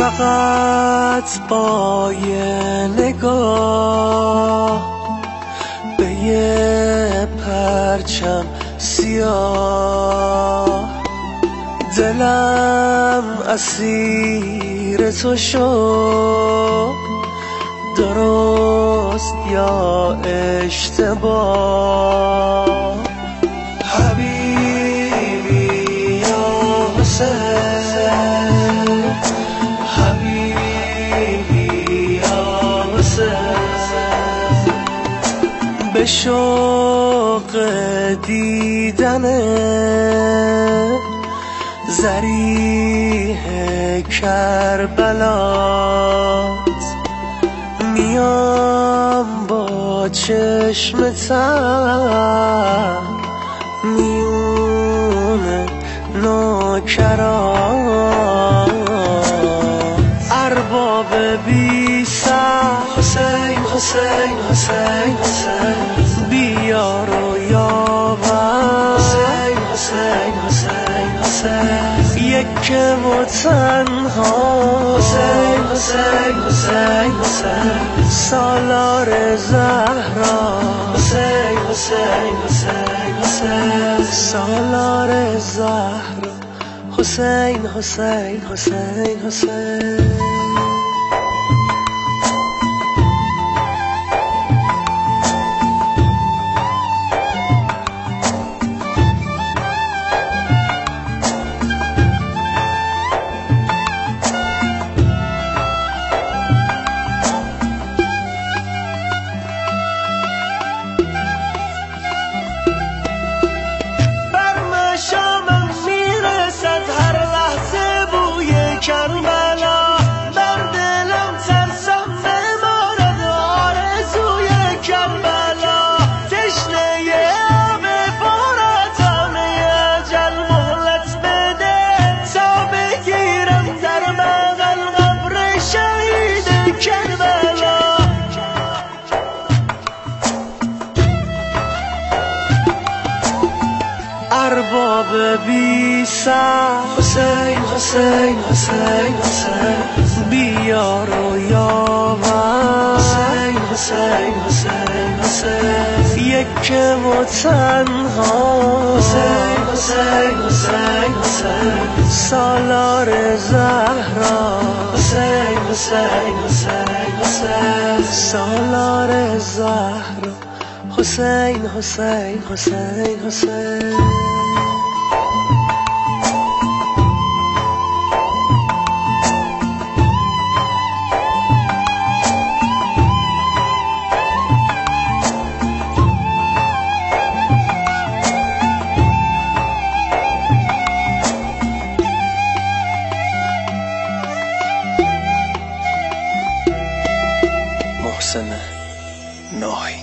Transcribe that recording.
فقط با یه نگاه به یه پرچم سیاه دلم اسیر تو شد، درست یا اشتباه. حبیبی یا حسین، حبیبی یا حسین، به شوق دیدن ضریح کربلات میام با چشم تر میون نوکران. ارباب بی سر حسین حسین حسین حسین، بیار و یاور حسین حسین حسین حسین، یک و تنها حسین حسین حسین حسین، سالار زهرا حسین حسین حسین حسین، سالار زهرا حسین حسین حسین حسین. ارباب بی سر حسین حسین حسین حسین، بیار و یاور حسین حسین حسین حسین، یک و تنها حسین حسین حسین حسین، سالار زهرا حسین حسین حسین حسین، سالار زهرا حسین حسین حسین حسین. محسن ناهی.